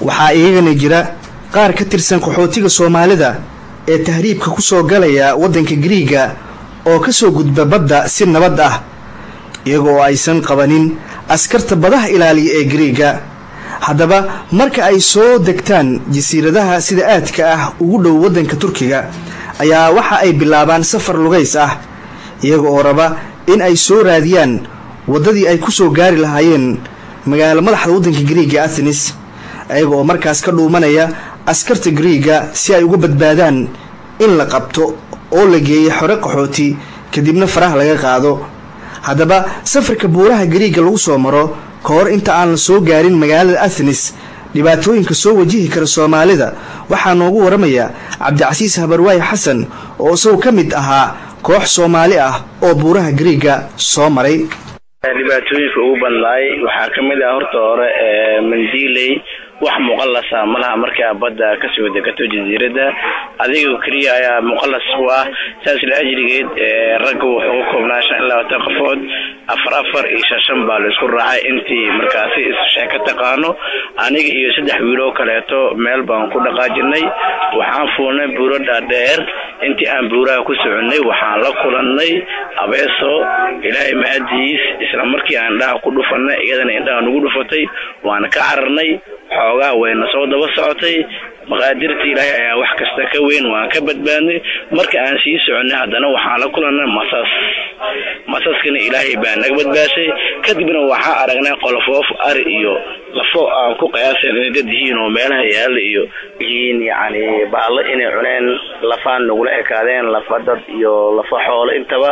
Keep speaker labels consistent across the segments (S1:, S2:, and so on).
S1: waxaa iyagana jira qaar ka tirsan qaxootiga Soomaalida ee tahriibka ku soo galaya wadanka Greega oo ka soo gudba badda si nabad ah iyagoo aysan qabanin askarta badaha ilaaliya ee Greega. haddaba marka ay soo degtaan jasiiradaha sida aadka ah ugu dhow wadanka Turkiga ayaa waxa ay bilaabaan safar lugays ah iyagoo raba in ay soo raadiyaan wadadii ay ku soo gaari lahaayeen magaalada madaxda wadanka Greega Athens ayagoo markaas ka dhuumanaya askarta Greega si ay uga badbaadaan in la qabto oo la geeyo xore qaxooti kadibna faraha laga qaado. haddaba safarka buuraha Greega lagu soo maro koor inta aan la soo gaarin magaalada Athens dhibaatooyinka soo wajihi kara Soomaalida waxaa noogu waramaya Cabdicasiis Habarwaay Xasan oo soo kamid ahaa koox Soomaali ah oo buuraha Greega soo maray.
S2: dhibaatooyinka ugu badnaay waxaa kamid ah horta hore Mandiley wax muqallas ah malaha markaa badda ka soo degato jasiirada adiga kaliya ayaa muqallas u ah saas la ajrigeed ragga wuxuu koobnaa 25 qofood afar iyo 5 baa la isku raacay intii markaasi sheeko taqaano aniga iyo 3 wiil oo kaleeto meel baan ku dhaqaajinay waxaan fuulnay buuro dhaadheer intii aan buuraha ku soconay waxaan la kulannay abeeso ilaahay mahadiis isla markii aan dhaha ku dhufanay iyadana indhaha nagu dhufatay waan ka cararnay xoogaa wayna soo daba socotay maqaadirta ilaahay ayaa wax kasta ka weyn waan ka badbaadnay marka aan sii soconay haddana waxaan la kulannay masaskana ilaahay baa naga badbaashay kadibna waxaa aragnay qolofoof ari iyo lafo aan ku qiyaasay dad yihiin oo meelaha yaal iyo yani baalla inay cuneen lafaan nagula ekaadeen lafa dad iyo lafa xoolo intaba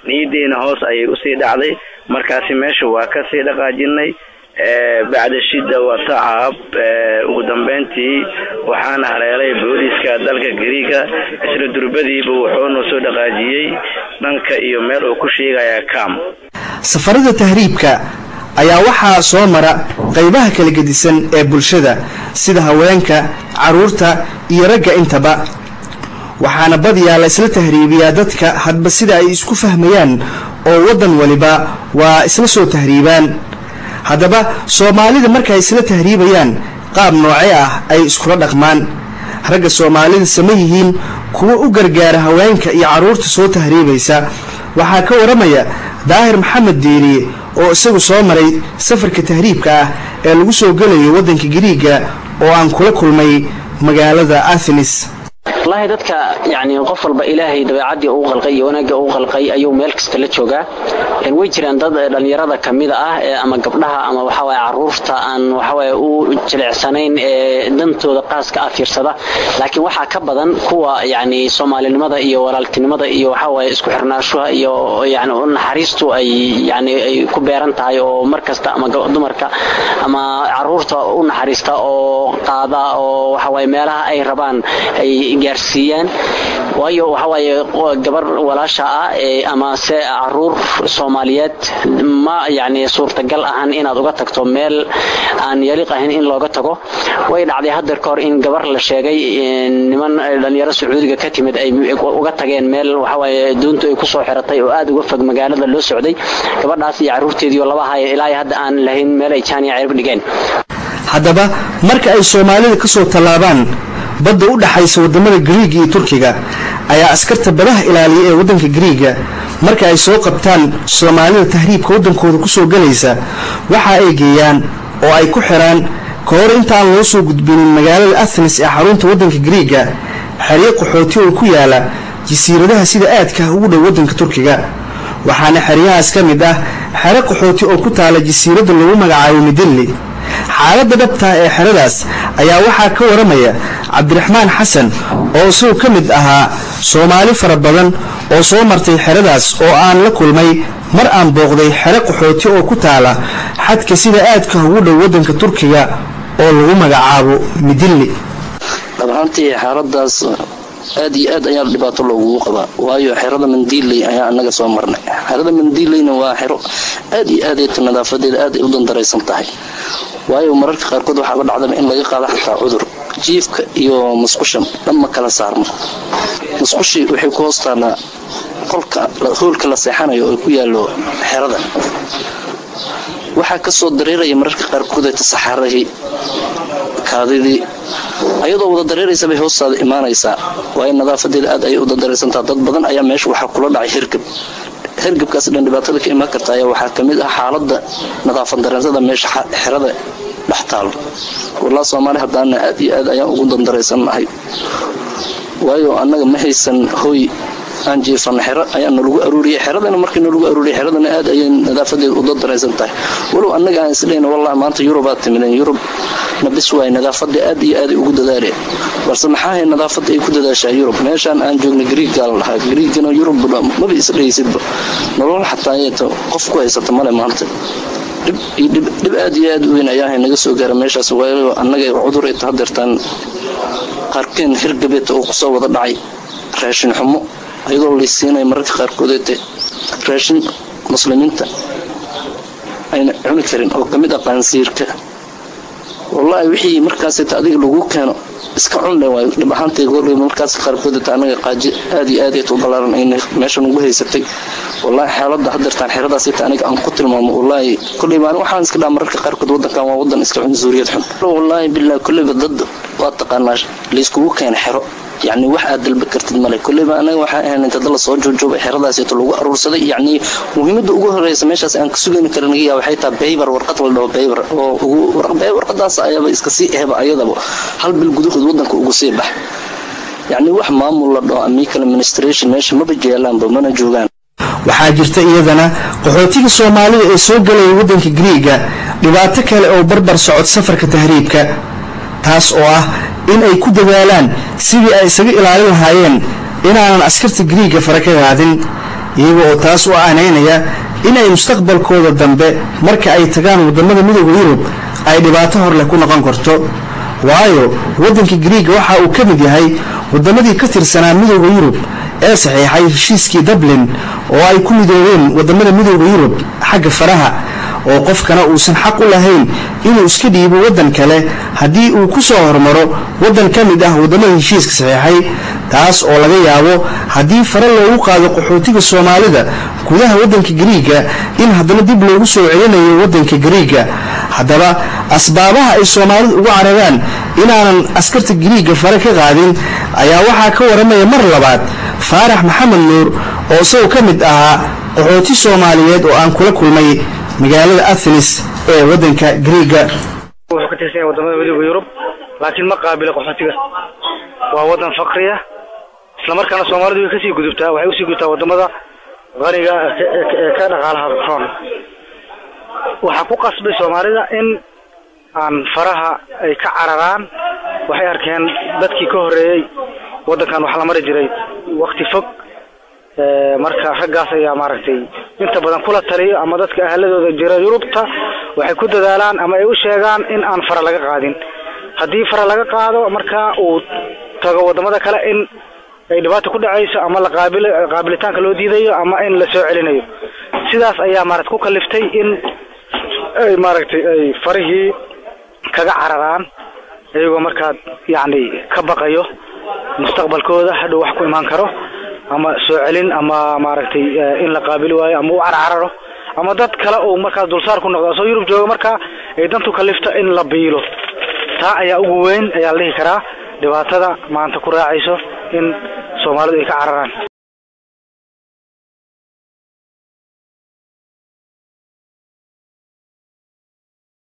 S2: niyadeena hoos ayay u sii dhacday markaasi meesha waa ka sii dhaqaajinay بعد الشدة وتعب ودنبنتي وحنا هلالي بوليسكا دالكا غريكا اسلا دربدي بوحون وسو دقاجيي دنكا iyo meel oo ku sheegaya kaam.
S1: safarada tahriibka ayaa waxa soo mara qaybaha kala gedisan ee bulshada sida haweenka caruurta iyo ragga intaba waxaana badiyaa la isla tahriibiyaa dadka hadba sida ay isku fahmayaan oo wadan waliba waa isla soo tahriibaan. haddaba Soomaalida markay isla tahriibayaan qaab noocee ah ay isku dhaqmaan ragga Soomaalida sameeyeen kuwa u gargaara haweenka iyo caruurta soo tahriibaysa waxaa ka waramaya Daahir Maxamed Diiri oo isagu soo maray safarka tahriibka ah ee lagu soo galayo wadanka Greega oo aan kula kulmay magaalada Athens.
S3: والله dadka yani qof walba ilaahay dabeecadii uu qalqay wanaagga uu qalqay ayuu meel kasta la joogaa in way jiraan dad dhalinyarada kamida ah ama gabdhaha ama waxa way caruurta aan waxa way u jileecsanayn dantooda qaaska ah fiirsada laakiin waxa ka badan kuwa yani Soomaalinimada iyo walaaltinimada iyo waxa way isku xirnaashaha iyo yani naxariistu ay yani ay ku beeran tahay oo markasta ama dumarka ama caruurta u naxariista oo qaada oo waxa way meelaha ay rabaan ay gaarsiiyaan waayo waxa way gabar walaasha ah ama se caruur Soomaaliyeed ma yani suurtagal ahaan inaad uga tagto meel aan yaliq ahayn in looga tago way dhacday hadda koor in gabar la sheegay niman dhalinyaro Sacuudiga ka timid ay uga tageen meel waxa way doonto ay ku soo xiratay oo aad uga fog magaalada loo socday gabadhaas iyo caruurteedii laba hay ilaa hadda aan lahayn meel ay jaaniya cirib dhigeen.
S1: haddaba marka ay Soomaalida ka soo talaabaan badda u dhaxaysa wadamada Greega iyo Turkiga ayaa askarta badaha ilaaliya ee wadanka Greega marka ay soo qabtaan Soomaalida tahriibka wadankooda ku soo galaysa waxa ay geeyaan oo ay ku xiraan koor inta aan loo soo gudbin magaalada Athens ee xarunta wadanka Greega xariiq qaxooti oo ku yaala jasiiradaha sida aadka ugu dhow wadanka Turkiga waxaana xariyahaas kamid ah xariiq qaxooti oo ku taala jasiirada lagu magacaabo Midilli. xaaladda dhabta ee xeradaas ayaa waxa ka waramaya Cabdiraxmaan Xasan oo soo kamid ahaa Soomaali fara badan oo soo martay xeradaas oo aan la kulmay mar aan booqday xero qaxooti oo ku taala xadka sida aadka ugu dhow wadanka Turkiga oo lagu magacaabo Midilli.
S4: runtii xaaladaas aad iyo aad ayaa dhibaato loogu qabaa waayo xerada Mandiley ayaa anaga soo marnay xerada Mandileyna waa xero aad iyo aad nadaafadeeda aad u dandaraysan tahay waayo mararka qaar kood waxa dhacda in laga qaado xataa cudur jiifka iyo musqusha dhamma kala saarno musqushi waxay ku hoostaana qolka hoolka la seexanayo oo ku yaalo xerada waxa ka soo dareeraya mararka qaar kood saxarahi kaadidii ayadoo wada dareeraysa bay hoostaada imaanaysaa waayo nadaafadeeda aad ay u dareeraysantaa dad badan ayaa meesha waxaa kula dhacay hergabkaas dhan dhibaatada ka iman karta ayaa waxaa kamid ah xaaladda nadaafad dareensada meesha xerada dhex taalo walaa Soomaali haddaana aad iyo aad ayaan ugu dandareysanahay waayo annaga ma haysan hooy aan jiifan xero ayaan lagu aruuriyay xeradana markii lagu aruuriyay xeradana aad ay nadaafadeedu u dareeraysan tahay walow annaga aan isleeyna wallahi maanta Yurubaa timideen Yurub nabis way nadaafada aad iyo aad ugu dadaaleen balse maxaa hay nadaafada ay ku dadaashaa Yurub meeshan aan joogno Greek-gal lahaa Greek-gana Yurub ma isleeysid nolol xataa ayto qof ku haysata male maanta dib aad iyo aad weyn ayaa naga soo gaaray meeshaas waayo annaga cudur ay tahadartaan qaarkeen hirgabeed oo ku soo wada dhacay raashin xumo ayadoo la siinay mararka qaarkood raashin muslimiinta ayna cuni karin oo kamid ah qaansiirka wallahi wixii markaas adiga lagu keeno iska cunle way dhibaantay goorley markaas qaarkood anaga qaaji aad iyo aad u balaaran in meeshan ugu haysatay wallahi xaaladda hadartaan xiradaas aniga aan ku tilmaamo wallahi kulli baan waxaan iska dhamarka qaarkood wadankan waa wadan iska cunsuriyad xun wallahi billahi kulli dad waa taqaanaa leesku keen xiro يعني واحد البكرت الملك كل ما أنا واحد أنا تضل صوت جو حرضة سيطلعوا أرسل يعني مهم ده وجوه الرئيس ماشى أن كسوجين كرنية وحيتها بيبر ورقة ولا بيبر ورقة صايا إسكسي هبا أيضا هل بالجدود ودنا كوجسيبه يعني واحد ما مولى أمريكا المنستريشن ماشى ما بيجي يلام بمنا جوجان
S1: وحاجرت إيدنا قحوتي الصومالي السوق اللي ودن كجريجا لبعتك أو بربر صعود سفر كتهريبك taas oo ah in ay ku dadaalaan sidii ay isaga ilaalin lahaayeen inaanan askarta Greek fara ka qaadin iyaga oo taas u aaneynaya in ay mustaqbalkooda dambe marka ay tagaan wadamada midowga Yurub ay dhibaato hor leh ku noqon karto waayo wadanka Greek waxa uu ka mid yahay wadamadii ka tirsanaa midowga Yurub ee saxiixay heshiiskii Dublin oo ay ku midoobeen wadamada midowga Yurub xagga faraha oo qofkana uusan xaq u lahayn inuu iska dhiibo wadan kale hadii uu ku soo hormaro wadan kamid ah wadamada heshiiska saxiixay taas oo laga yaabo hadii fara loogu qaado qaxootiga Soomaalida gudaha wadanka Greek in hadana dib loogu soo celinayo wadanka Greek hadaba asbaabaha ay Soomaalidu ugu cararaan inaanan askarta Greek fara ka qaadin ayaa waxa ka waramaya mar labaad Faarax Maxamed Nuur oo soo kamid ah qaxooti Soomaaliyeed oo aan kula kulmay magaalada Athens ee wadanka Greek
S5: wuxuu ka tirsan wadamada midowga Yurub laakiin ma qaabilo qaxootiga waa wadan faqriya isla markaana Soomaalidu way ka sii gudubtaa waxay u sii gudubtaa wadamada qaniga ka dhaqaalaha roon waxa ku qasbay Soomaalida in aan faraha ay ka cararaan waxay arkeen dadkii ka horeeyay wadankan wax la mari jiray waqti fog marka raggaas ayaa maaragtay inta badan kula taliyo ama dadka ahladooda jira Yurubta waxay ku dadaalaan ama ay u sheegaan in aan fara laga qaadin hadii fara laga qaado marka uu tago wadamada kale in ay dhibaato ku dhacayso ama la qaabilitaanka loo diidayo ama in la soo celinayo sidaas ayaa maaragtay ku kaliftay in ay maaragtay ay farihii kaga cararaan ayagoo marka yaani ka baqayo mustaqbalkooda hadhow wax ku iman karo ama soo celin ama maaragtay in la qaabili waayo ama uu carararo ama dad kale oo marka dulsaar ku noqdo soo Yurub jooga marka ay dantu kalifta in la biilo taa ayaa ugu weyn ayaa la heli karaa dhibaatada maanta ku raacayso in Soomaalidu ay ka cararaan